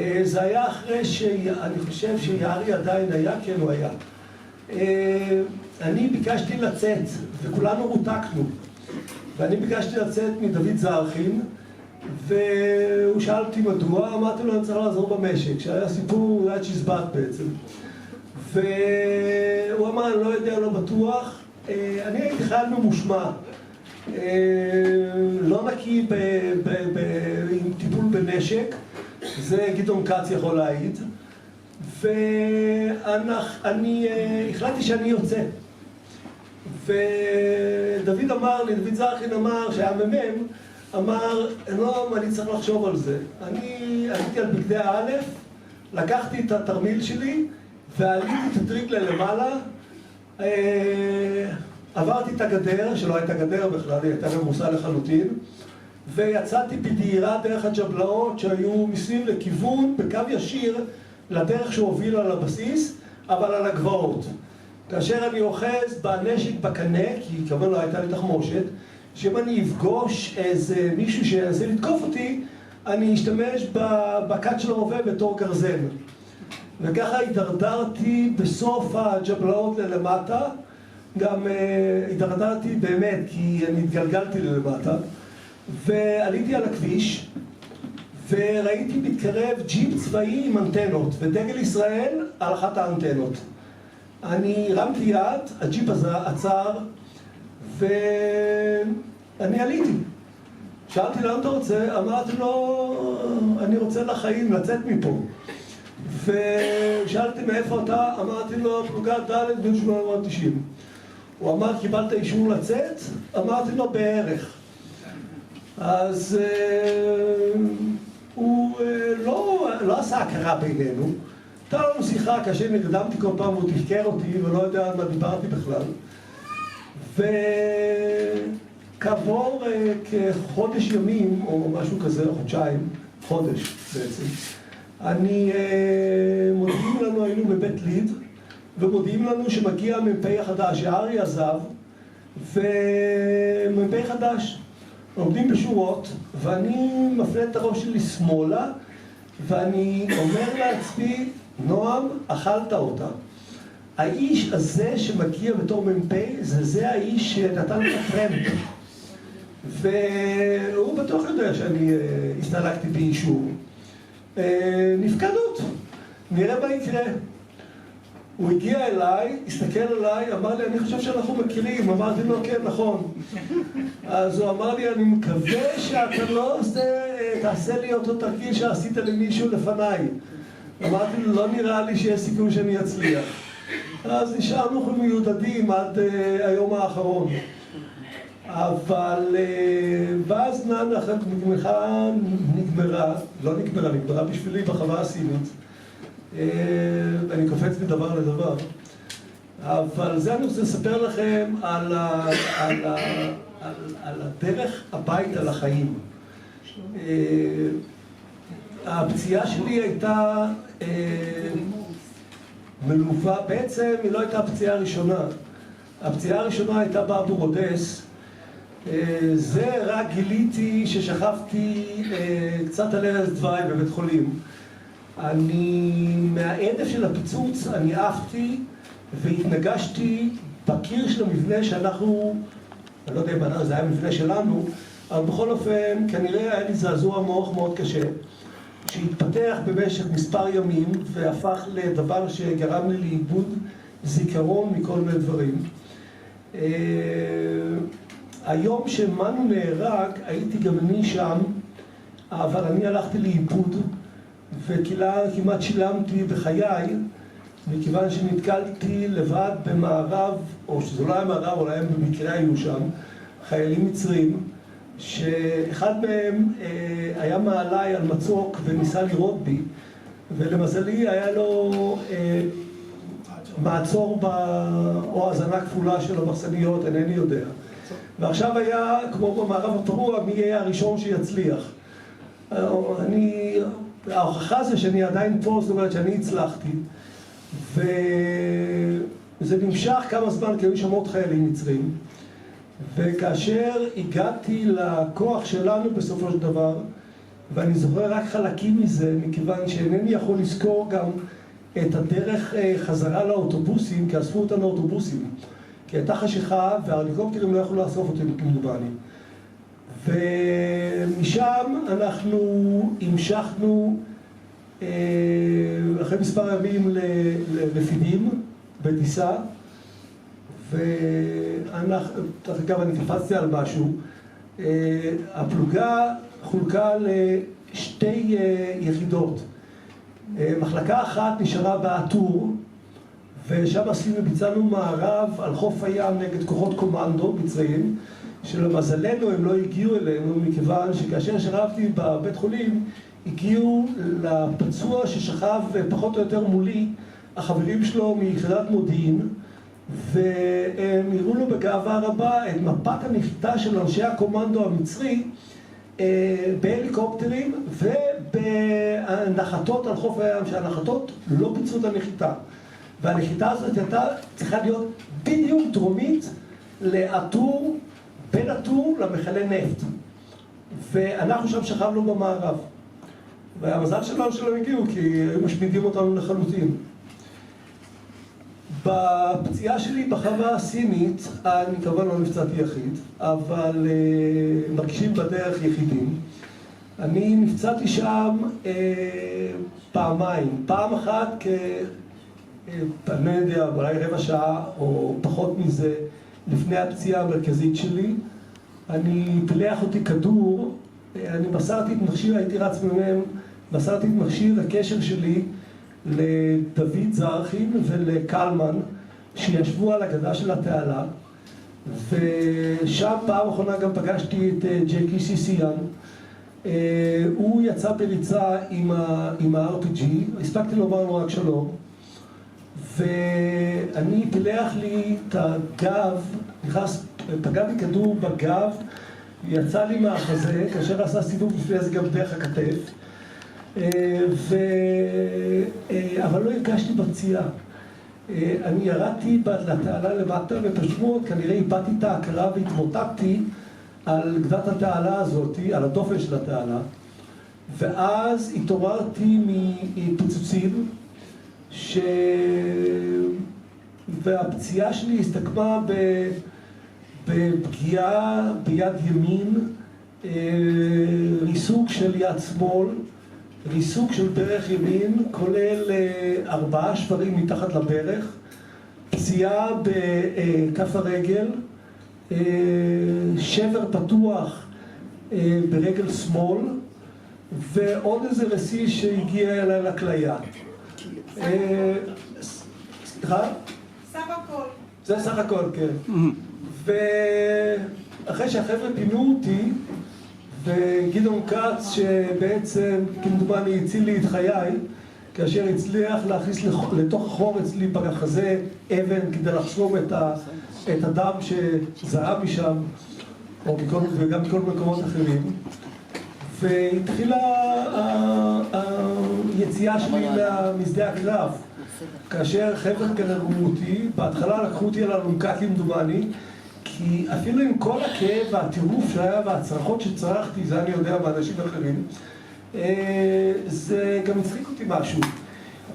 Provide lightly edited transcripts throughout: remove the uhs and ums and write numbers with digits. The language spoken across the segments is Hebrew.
זה היה אחרי אני חושב שיערי עדיין היה, כן הוא היה. אני ביקשתי לצאת, וכולנו רותקנו. ואני ביקשתי לצאת מדוד זרחין, והוא שאל אותי מדוע, אמרתי לו אני צריך לעזור במשק, שהיה סיפור, היה צ'יזבט בעצם. והוא אמר, אני לא יודע, לא בטוח, אני הייתי חייל ממושמע. לא נקי עם טיפול בנשק, זה גדעון כץ יכול להעיד, ואני החלטתי שאני יוצא. ודוד אמר לי, דוד זרחין אמר, שהיה ממם, אמר, לא, אני צריך לחשוב על זה. אני עליתי על בגדי א', לקחתי את התרמיל שלי, ועליתי את הטריגלה למעלה, עברתי את הגדר, שלא הייתה גדר בכלל, היא הייתה ממוסה לחלוטין, ויצאתי בדהירה דרך הג'בלאות שהיו מסביב לכיוון, בקו ישיר, לדרך שהובילה לבסיס, אבל על הגבעות. כאשר אני אוחז בנשק בקנה, כי כמובן לא הייתה לי תחמושת, שאם אני אפגוש איזה מישהו שינסה לתקוף אותי, אני אשתמש בקט של הרובה בתור גרזן. וככה הידרדרתי בסוף הג'בלאות ללמטה, גם הידרדרתי באמת כי אני התגלגלתי ללמטה, ועליתי על הכביש וראיתי מתקרב ג'יפ צבאי עם אנטנות ודגל ישראל על אחת האנטנות. אני הרמתי יד, הג'יפ הזה עצר ואני עליתי. שאלתי לאן אתה רוצה? אמרתי לו אני רוצה לחיים, לצאת מפה. ושאלתי מאיפה אתה? אמרתי לו פלוגת ד' בן 890. הוא אמר קיבלת אישור לצאת? אמרתי לו בערך. אז הוא לא עשה הכרה בינינו. הייתה לנו שיחה כאשר נרדמתי כל פעם והוא תחקר אותי ולא יודע על מה דיברתי בכלל. וכעבור כחודש ימים או משהו כזה, חודשיים, חודש בעצם, מודיעים לנו, היינו בבית ליד, ומודיעים לנו שמגיע מ"פ החדש, יערי עזב, ומ"פ חדש. עומדים בשורות, ואני מפנה את הראש שלי שמאלה, ואני אומר לעצמי, נועם, אכלת אותה. האיש הזה שמגיע בתור מ"פ, זה האיש שנתן את הטרמפ. והוא בטוח יודע שאני הסתלקתי באישור. נפקדות, נראה מה יקרה. הוא הגיע אליי, הסתכל עליי, אמר לי, אני חושב שאנחנו מכירים. אמרתי לו, כן, נכון. אז הוא אמר לי, אני מקווה שאתה לא תעשה לי אותו תרגיל שעשית למישהו לפניי. אמרתי לו, לא נראה לי שיש סיכוי שאני אצליח. אז נשארנו מיודדים עד היום האחרון. אבל ואז נגמרה בשבילי בחווה הסינית. אני קופץ מדבר לדבר. אבל זה אני רוצה לספר לכם על הדרך הביתה לחיים. הפציעה שלי הייתה מלווה, בעצם היא לא הייתה הפציעה הראשונה. הפציעה הראשונה הייתה באבו רודס. זה רק גיליתי ששכבתי קצת על ערש דווי בבית חולים. מהעדף של הפיצוץ אני עפתי והתנגשתי בקיר של המבנה שאנחנו, אני לא יודע אם זה היה מבנה שלנו, אבל בכל אופן כנראה היה לי זעזוע מוח מאוד קשה שהתפתח במשך מספר ימים והפך לדבר שגרם לי לאיבוד זיכרון מכל מיני דברים. היום שמנו נהרג הייתי גם אני שם, אבל אני הלכתי לאיבוד וכמעט שילמתי בחיי מכיוון שנתקלתי לבד במערב, או שזה לא היה מערב, אולי הם במקרה היו שם חיילים מצרים, שאחד מהם היה מעליי על מצוק וניסה לירות בי, ולמזלי היה לו מעצור או הזנה כפולה של המחסניות, אינני יודע. ועכשיו היה כמו במערב הפרוע, מי יהיה הראשון שיצליח. ההוכחה זה שאני עדיין פה, זאת אומרת שאני הצלחתי, וזה נמשך כמה זמן, כי היו שם עוד חיילים מצרים, וכאשר הגעתי לכוח שלנו בסופו של דבר, ואני זוכר רק חלקים מזה, מכיוון שאינני יכול לזכור גם את הדרך חזרה לאוטובוסים, כי אספו אותנו לאוטובוסים. כי הייתה חשיכה וההליקופטרים לא יכולו לאסוף אותנו כמדומני. ומשם אנחנו המשכנו אחרי מספר ימים לרפידים בטיסה, ואנחנו, אגב אני קפצתי על משהו, הפלוגה חולקה לשתי יחידות. מחלקה אחת נשארה באתור, ושם ביצענו מערב על חוף הים נגד כוחות קומנדו מצריים, שלמזלנו הם לא הגיעו אלינו, מכיוון שכאשר שרבתי בבית חולים הגיעו לפצוע ששכב פחות או יותר מולי, החברים שלו מיחידת מודיעין, והם הראו לו בגאווה רבה את מפת הנחיתה של אנשי הקומנדו המצרי בהליקופטרים ובנחתות על חוף הים, שהנחתות לא ביצעו את הנחיתה. והנחיתה הזאת הייתה צריכה להיות בדיוק דרומית לאתור, בין אתור למכלי נפט. ואנחנו שם שכבנו במערב. והמזל שלנו שלא הגיעו, כי היו משמידים אותנו לחלוטין. בפציעה שלי בחווה הסינית, אני כמובן לא נפצעתי יחיד, אבל מרגישים בדרך יחידים. אני נפצעתי שם פעמיים. פעם אחת אני לא יודע, אולי רבע שעה או פחות מזה, לפני הפציעה המרכזית שלי. אני פילח אותי כדור, אני מסרתי את מכשיר, הייתי רץ ממם, מסרתי את מכשיר הקשר שלי לדוד זרחין ולקלמן, שישבו על הגדה של התעלה, ושם פעם אחרונה גם פגשתי את ג'קי סיסיאן. הוא יצא בריצה עם ה-RPG, הספקתי לומר לו רק שלום, ואני פילח לי את הגב, פגע לי כדור בגב, יצא לי מהחזה, כאשר עשה סיבוב לפני זה גם דרך הכתף, אבל לא הרגשתי בפציעה. אני ירדתי לתעלה למטה ופשוט כנראה איבדתי את ההכרה והתמוטטתי על גדת התעלה הזאת, על הדופן של התעלה, ואז התעוררתי מפיצוצים, והפציעה שלי הסתכמה בפגיעה ביד ימין, ריסוק של יד שמאל, ריסוק של ברך ימין, כולל 4 שברים מתחת לברך, פציעה בכף הרגל, שבר פתוח ברגל שמאל, ועוד איזה רסיס שהגיע אליי לכליה. סליחה? סך הכל. זה סך הכל, כן. ואחרי שהחבר'ה פינו אותי, וגדעון כץ שבעצם כמדומני הציל לי את חיי, כאשר הצליח להכניס לתוך החור אצלי בחזה אבן כדי לחסום את הדם שזרם משם, וגם מכל מקומות אחרים. והתחילה היציאה שלי משדה הקרב, כאשר חבר'ה גררו אותי, בהתחלה לקחו אותי על אלונקה כמדומני, כי אפילו עם כל הכאב והטירוף שהיה והצרחות שצרחתי, זה אני יודע מאנשים אחרים, זה גם הצחיק אותי משהו,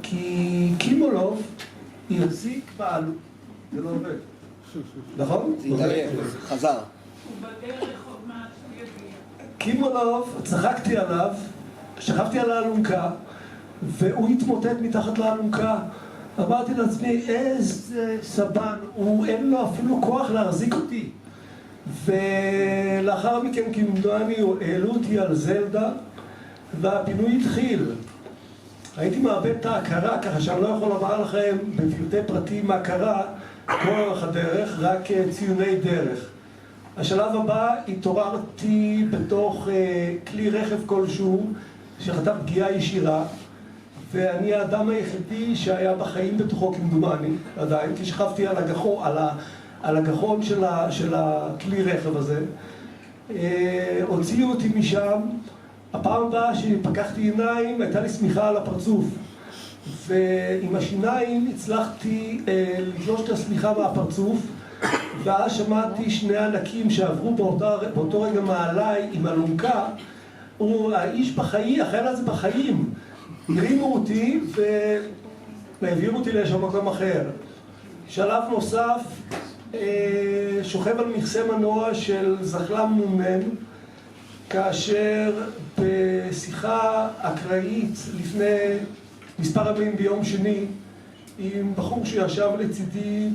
כי קימולוב החזיק בעלות, זה לא עובד, נכון? חזר. הוא בדרך עוד מעט יגיע. קימולוב, צחקתי עליו, שכבתי על האלונקה, והוא התמוטט מתחת לאלונקה. אמרתי לעצמי, איזה סבן, אין לו אפילו כוח להחזיק אותי. ולאחר מכן כמדומני העלו אותי על זלדה, והפינוי התחיל. הייתי מאבד את ההכרה, ככה שאני לא יכול לומר לכם בפרטי פרטים מה קרה כל אורך הדרך, רק ציוני דרך. השלב הבא, התעוררתי בתוך כלי רכב כלשהו שחטף פגיעה ישירה, ואני האדם היחידי שהיה בחיים בתוכו כמדומני, עדיין, כי שכבתי על הגחון של הכלי רכב הזה. הוציאו אותי משם. הפעם הבאה שפקחתי עיניים, הייתה לי שמיכה על הפרצוף. ועם השיניים הצלחתי לתלוש את השמיכה מהפרצוף, ואז שמעתי 2 ענקים שעברו באותו רגע מעליי עם אלונקה, הוא האיש בחיים, החייל הזה בחיים. הרימו אותי והעבירו אותי לאיזשהו מקום אחר. שלב נוסף, שוכב על מכסה מנוע של זחל"ם נ"מ, כאשר בשיחה אקראית לפני מספר ימים ביום שני, עם בחור שישב לצידי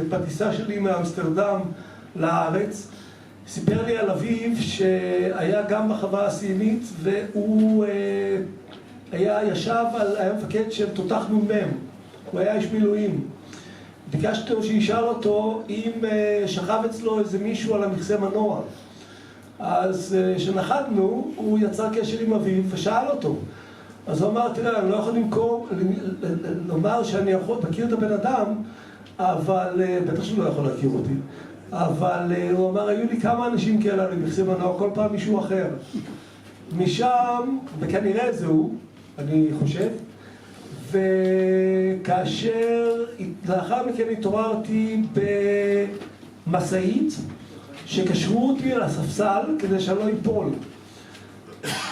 בטיסה שלי מאמסטרדם לארץ, סיפר לי על אביו שהיה גם בחווה הסינית, והוא היה מפקד של תותח נ"מ, הוא היה איש מילואים. ביקשתי שישאל אותו אם שכב אצלו איזה מישהו על המכסה מנוע. אז כשנחתנו, הוא יצר קשר עם אביו ושאל אותו. אז הוא אמר, תראה, אני לא יכול לומר שאני מכיר את הבן אדם, אבל, בטח שהוא לא יכול להכיר אותי, אבל הוא אמר, היו לי כמה אנשים כאלה על המכסה מנוע, כל פעם מישהו אחר. משם, וכנראה זהו, אני חושב, וכאשר לאחר מכן התעוררתי במשאית שקשרו אותי על הספסל כדי שאני לא אפול.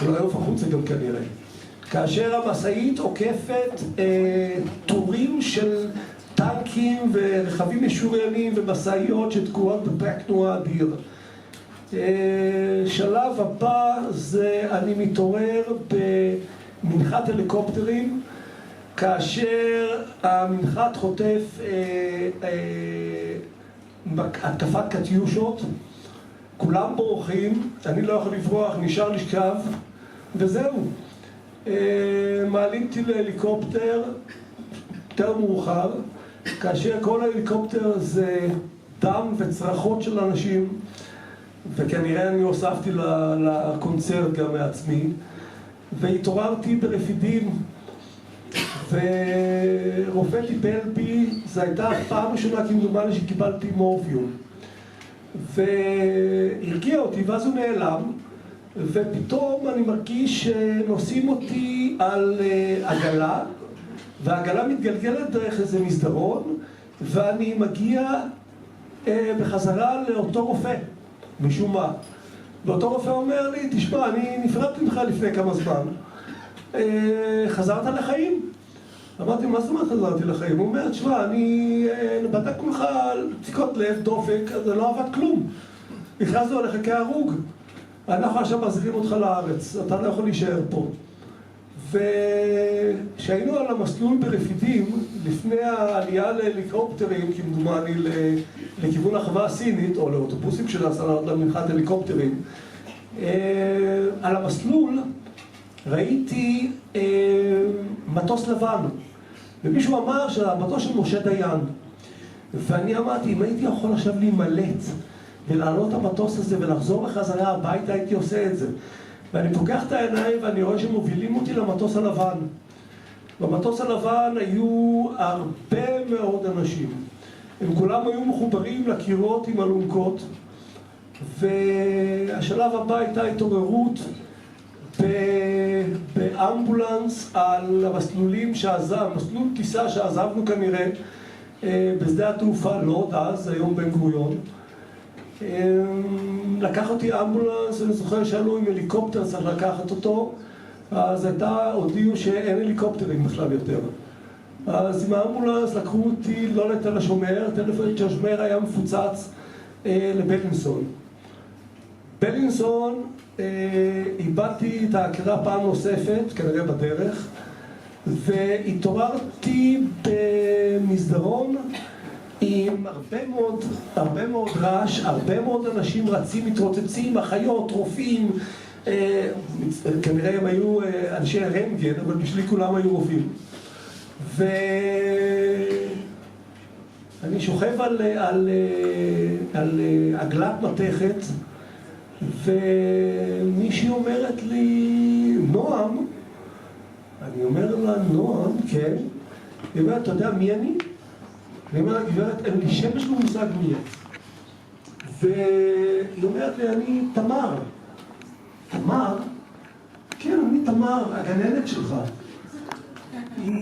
לא יעוף החוצה גם כנראה. כאשר המשאית עוקפת טורים של טנקים ורכבים משוריינים ומשאיות שתקועות בפקק תנועה אדיר. שלב הבא זה אני מתעורר במנחת הליקופטרים, כאשר המנחת חוטף התקפת קטיושות, כולם בורחים, אני לא יכול לברוח, נשאר לשכב, וזהו. מעלים אותי להליקופטר יותר מאוחר, כאשר כל ההליקופטר זה דם וצרחות של אנשים, וכנראה אני הוספתי לקונצרט גם מעצמי, והתעוררתי ברפידים, ורופא טיפל בי. זו הייתה פעם ראשונה כמדומני שקיבלתי מורפיום, והרגיע אותי, ואז הוא נעלם, ופתאום אני מרגיש שנושאים אותי על עגלה, והעגלה מתגלגלת דרך איזה מסדרון, ואני מגיע בחזרה לאותו רופא, משום מה. ואותו רופא אומר לי, תשמע, אני נפרדתי ממך לפני כמה זמן, חזרת לחיים? אמרתי, מה זאת אומרת חזרתי לחיים? הוא אומר, תשמע, אני בדקנו לך דפיקות לב, דופק, זה לא עבד כלום. הכרזנו עליך כהרוג. אנחנו עכשיו מחזירים אותך לארץ, אתה לא יכול להישאר פה. וכשהיינו על המסלול ברפידים, לפני העלייה להליקופטרים, כמדומני לכיוון החווה הסינית, או לאוטובוסים של למנחת הליקופטרים, על המסלול ראיתי מטוס לבן, ומישהו אמר שהמטוס של משה דיין. ואני אמרתי, אם הייתי יכול עכשיו להימלט ולעלות המטוס הזה ולחזור בחזרה הביתה, הייתי עושה את זה. ואני פוקח את העיניים ואני רואה שמובילים אותי למטוס הלבן. במטוס הלבן היו הרבה מאוד אנשים. הם כולם היו מחוברים לקירות עם אלונקות, והשלב הבא הייתה התעוררות באמבולנס על המסלולים מסלול טיסה שעזבנו כנראה בשדה התעופה, לא עוד אז, היום בן גוריון. לקח אותי אמבולנס, אני זוכר שעלו עם הליקופטר, צריך לקחת אותו, אז הודיעו שאין הליקופטרים בכלל יותר. אז עם האמבולנס לקחו אותי לא לתל השומר, תל השומר היה מפוצץ לבלינסון. בלינסון איבדתי את ההכרה פעם נוספת, כנראה בדרך, והתעוררתי במסדרון עם הרבה מאוד רעש, הרבה מאוד אנשים רצים, מתרוצצים, אחיות, רופאים, כנראה הם היו אנשי רנטגן, אבל בשבילי כולם היו רופאים. ואני שוכב על עגלת מתכת, ומישהי אומרת לי, נועם, אני אומר לה, נועם, כן. היא אומרת, אתה יודע מי אני? אני אומר לה, גברת, אין לי שמש לא מושג מי. והיא אומרת לי, אני תמר. תמר? כן, אני תמר, הגננת שלך.